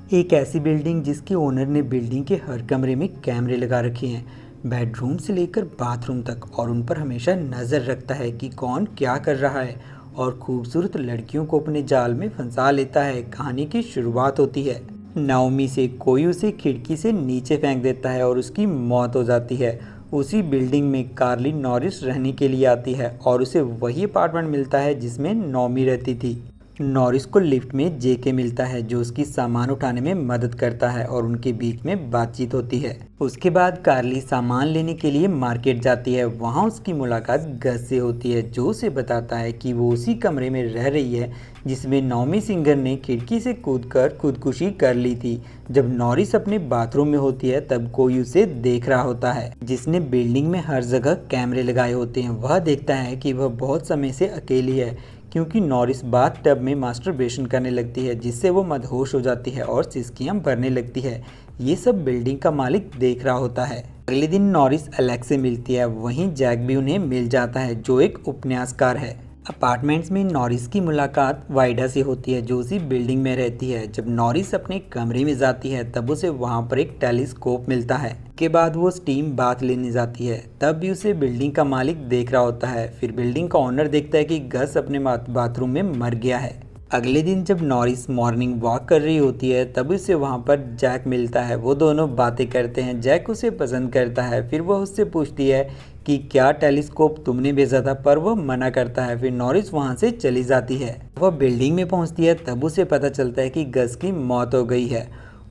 एक ऐसी बिल्डिंग जिसके ओनर ने बिल्डिंग के हर कमरे में कैमरे लगा रखे हैं, बेडरूम से लेकर बाथरूम तक, और उन पर हमेशा नज़र रखता है कि कौन क्या कर रहा है और खूबसूरत लड़कियों को अपने जाल में फंसा लेता है। कहानी की शुरुआत होती है नाओमी से। कोई उसे खिड़की से नीचे फेंक देता है और उसकी मौत हो जाती है। उसी बिल्डिंग में कार्ली नॉरिस रहने के लिए आती है और उसे वही अपार्टमेंट मिलता है जिसमें नॉमी रहती थी। नॉरिस को लिफ्ट में जेके मिलता है जो उसकी सामान उठाने में मदद करता है और उनके बीच में बातचीत होती है। उसके बाद कार्ली सामान लेने के लिए मार्केट जाती है। वहाँ उसकी मुलाकात गस से होती है जो उसे बताता है कि वो उसी कमरे में रह रही है जिसमें नॉमी सिंगर ने खिड़की से कूदकर खुदकुशी कर ली थी। जब नॉरिस अपने बाथरूम में होती है तब कोई उसे देख रहा होता है जिसने बिल्डिंग में हर जगह कैमरे लगाए होते हैं। वह देखता है कि वह बहुत समय से अकेली है क्योंकि नॉरिस बाथ टब में मास्टरबेशन करने लगती है जिससे वो मदहोश हो जाती है और सिसकियां भरने लगती है। ये सब बिल्डिंग का मालिक देख रहा होता है। अगले दिन नॉरिस एलेक्स से मिलती है। वहीं जैक भी उन्हें मिल जाता है जो एक उपन्यासकार है। अपार्टमेंट्स में नॉरिस की मुलाकात वाइडा से होती है जो उसी बिल्डिंग में रहती है। जब नॉरिस अपने कमरे में जाती है तब उसे वहां पर एक टेलीस्कोप मिलता है। के बाद वो स्टीम बाथ लेने जाती है तब भी उसे बिल्डिंग का मालिक देख रहा होता है। फिर बिल्डिंग का ओनर देखता है कि गस अपने बाथरूम में मर गया है। अगले दिन जब नॉरिस मॉर्निंग वॉक कर रही होती है तब उसे वहाँ पर जैक मिलता है। वो दोनों बातें करते हैं। जैक उसे पसंद करता है। फिर वह उससे पूछती है कि क्या टेलीस्कोप तुमने भेजा था, पर वह मना करता है। फिर नॉरिस वहाँ से चली जाती है। वह बिल्डिंग में पहुँचती है तब उसे पता चलता है कि गस की मौत हो गई है।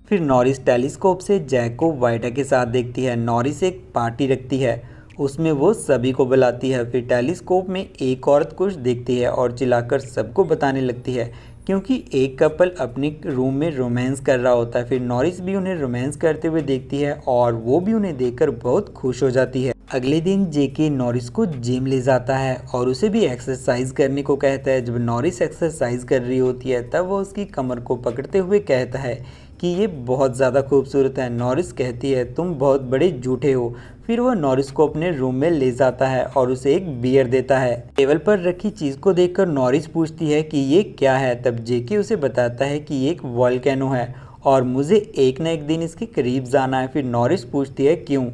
फिर नॉरिस टेलीस्कोप से जैक को वाइडा के साथ देखती है। नॉरिस एक पार्टी रखती है, उसमें वो सभी को बुलाती है। फिर टेलीस्कोप में एक औरत कुछ देखती है और चिल्लाकर सबको बताने लगती है क्योंकि एक कपल अपने रूम में रोमांस कर रहा होता है। फिर नॉरिस भी उन्हें रोमांस करते हुए देखती है और वो भी उन्हें देखकर बहुत खुश हो जाती है। अगले दिन जेके नॉरिस को जिम ले जाता है और उसे भी एक्सरसाइज करने को कहता है। जब नॉरिस एक्सरसाइज कर रही होती है तब वो उसकी कमर को पकड़ते हुए कहता है कि ये बहुत ज़्यादा खूबसूरत है। नॉरिस कहती है तुम बहुत बड़े झूठे हो। फिर वह नॉरिस को अपने रूम में ले जाता है और उसे एक बियर देता है। टेबल पर रखी चीज़ को देखकर नॉरिस पूछती है कि ये क्या है। तब जेके उसे बताता है कि ये एक वॉल्केनो है और मुझे एक न एक दिन इसके करीब जाना है। फिर नॉरिस पूछती है क्यों।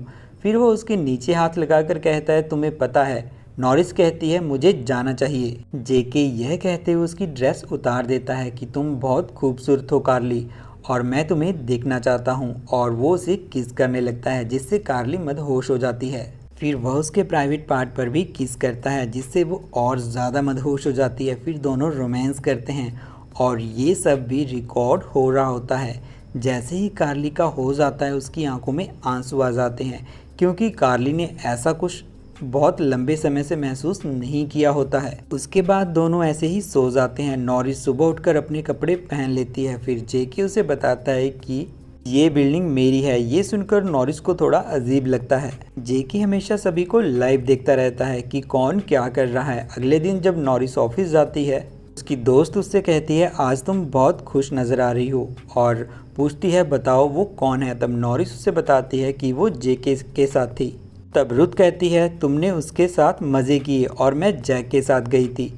फिर वह उसके नीचे हाथ लगाकर कहता है तुम्हें पता है। नॉरिस कहती है मुझे जाना चाहिए। जेके यह कहते हुए उसकी ड्रेस उतार देता है कि तुम बहुत खूबसूरत हो कार्ली और मैं तुम्हें देखना चाहता हूँ, और वो उसे किस करने लगता है जिससे कार्ली मदहोश हो जाती है। फिर वह उसके प्राइवेट पार्ट पर भी किस करता है जिससे वो और ज़्यादा मदहोश हो जाती है। फिर दोनों रोमांस करते हैं और ये सब भी रिकॉर्ड हो रहा होता है। जैसे ही कार्ली का हो जाता है उसकी आंखों में आंसू आ जाते हैं क्योंकि कार्ली ने ऐसा कुछ बहुत लंबे समय से महसूस नहीं किया होता है। उसके बाद दोनों ऐसे ही सो जाते हैं। नॉरिस सुबह उठकर अपने कपड़े पहन लेती है। फिर जेके उसे बताता है कि ये बिल्डिंग मेरी है। ये सुनकर नॉरिस को थोड़ा अजीब लगता है। जेके हमेशा सभी को लाइव देखता रहता है कि कौन क्या कर रहा है। अगले दिन जब नॉरिस ऑफिस जाती है उसकी दोस्त उससे कहती है आज तुम बहुत खुश नज़र आ रही हो, और पूछती है बताओ वो कौन है। तब नॉरिस उसे बताती है कि वो जेके के साथ थी। तब रुथ कहती है तुमने उसके साथ मज़े किए और मैं जैक के साथ गई थी।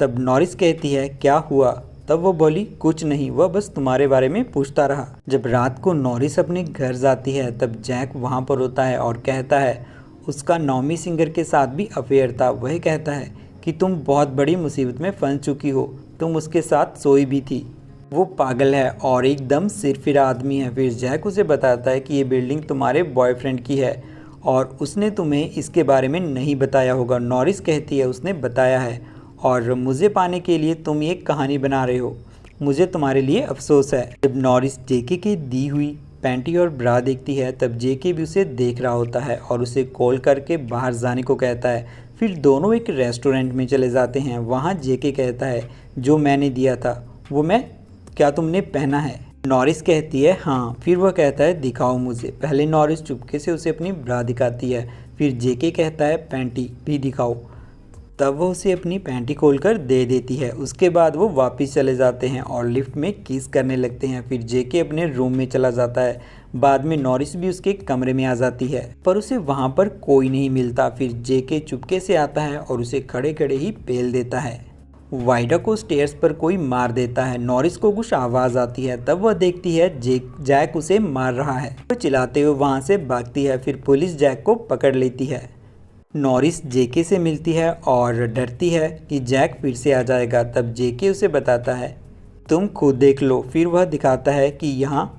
तब नॉरिस कहती है क्या हुआ। तब वो बोली कुछ नहीं, वह बस तुम्हारे बारे में पूछता रहा। जब रात को नॉरिस अपने घर जाती है तब जैक वहाँ पर होता है और कहता है उसका नॉमी सिंगर के साथ भी अफेयर था। वह कहता है कि तुम बहुत बड़ी मुसीबत में फंस चुकी हो, तुम उसके साथ सोई भी थी। वो पागल है और एकदम सिरफिरा आदमी है। फिर जैक उसे बताता है कि ये बिल्डिंग तुम्हारे बॉयफ्रेंड की है और उसने तुम्हें इसके बारे में नहीं बताया होगा। नॉरिस कहती है उसने बताया है और मुझे पाने के लिए तुम ये कहानी बना रहे हो। मुझे तुम्हारे लिए अफसोस है। जब नॉरिस जेके की दी हुई पैंटी और ब्रा देखती है तब जेके भी उसे देख रहा होता है और उसे कॉल करके बाहर जाने को कहता है। फिर दोनों एक रेस्टोरेंट में चले जाते हैं। वहाँ जेके कहता है जो मैंने दिया था वो मैं क्या तुमने पहना है। नॉरिस कहती है हाँ। फिर वह कहता है दिखाओ मुझे। पहले नॉरिस चुपके से उसे अपनी ब्रा दिखाती है। फिर जेके कहता है पैंटी भी दिखाओ। तब वो उसे अपनी पैंटी खोलकर दे देती है। उसके बाद वो वापस चले जाते हैं और लिफ्ट में किस करने लगते हैं। फिर जेके अपने रूम में चला जाता है। बाद में नॉरिस भी उसके कमरे में आ जाती है पर उसे वहाँ पर कोई नहीं मिलता। फिर जेके चुपके से आता है और उसे खड़े खड़े ही पेल देता है। वाइडा को स्टेयर्स पर कोई मार देता है। नॉरिस को कुछ आवाज़ आती है, तब वह देखती है जैक उसे मार रहा है। वह चिल्लाते हुए वहाँ से भागती है। फिर पुलिस जैक को पकड़ लेती है। नॉरिस जेके से मिलती है और डरती है कि जैक फिर से आ जाएगा। तब जेके उसे बताता है, तुम खुद देख लो। फिर वह दिखाता है कि यहाँ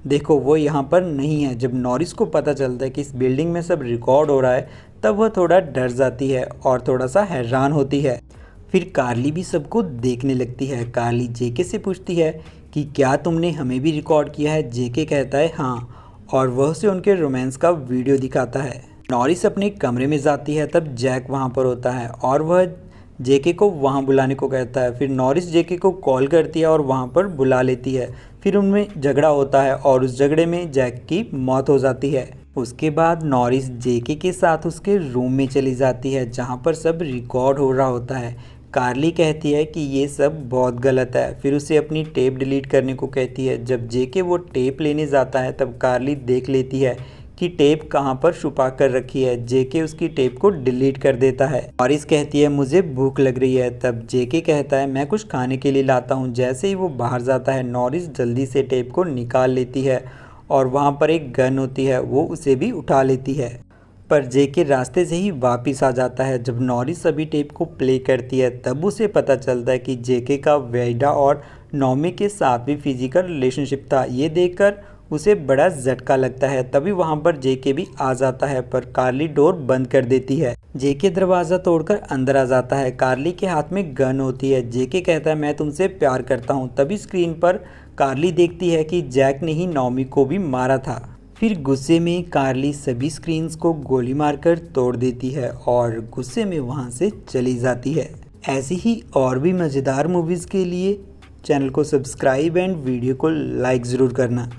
देखो, वो यहाँ पर नहीं है। जब नॉरिस को पता चलता है कि इस बिल्डिंग में सब रिकॉर्ड हो रहा है, तब वह थोड़ा डर जाती है और थोड़ा सा हैरान होती है। फिर कार्ली भी सबको देखने लगती है। कार्ली जेके से पूछती है कि क्या तुमने हमें भी रिकॉर्ड किया है? जेके कहता है हाँ, और वह उसे उनके रोमांस का वीडियो दिखाता है। नॉरिस अपने कमरे में जाती है, तब जैक वहाँ पर होता है और वह जेके को वहाँ बुलाने को कहता है। फिर नॉरिस जेके को कॉल करती है और वहाँ पर बुला लेती है। फिर उनमें झगड़ा होता है और उस झगड़े में जैक की मौत हो जाती है। उसके बाद नॉरिस जेके के साथ उसके रूम में चली जाती है, जहाँ पर सब रिकॉर्ड हो रहा होता है। कार्ली कहती है कि ये सब बहुत गलत है। फिर उसे अपनी टेप डिलीट करने को कहती है। जब जेके वो टेप लेने जाता है, तब कार्ली देख लेती है कि टेप कहाँ पर छुपा कर रखी है। जेके उसकी टेप को डिलीट कर देता है। नॉरिस कहती है, मुझे भूख लग रही है। तब जेके कहता है, मैं कुछ खाने के लिए लाता हूँ। जैसे ही वो बाहर जाता है, नॉरिस जल्दी से टेप को निकाल लेती है और वहाँ पर एक गन होती है, वो उसे भी उठा लेती है। पर जेके रास्ते से ही वापस आ जाता है। जब नॉरिस सभी टेप को प्ले करती है, तब उसे पता चलता है कि जेके का वेडा और नॉमी के साथ भी फिजिकल रिलेशनशिप था। ये देखकर उसे बड़ा झटका लगता है। तभी वहाँ पर जेके भी आ जाता है, पर कार्ली डोर बंद कर देती है। जेके दरवाज़ा तोड़कर अंदर आ जाता है। कार्ली के हाथ में गन होती है। जेके कहता है, मैं तुमसे प्यार करता हूँ। तभी स्क्रीन पर कार्ली देखती है कि जैक ने ही नॉमी को भी मारा था। फिर गुस्से में कार्ली सभी स्क्रीन्स को गोली मारकर तोड़ देती है और गुस्से में वहाँ से चली जाती है। ऐसी ही और भी मज़ेदार मूवीज़ के लिए चैनल को सब्सक्राइब एंड वीडियो को लाइक ज़रूर करना।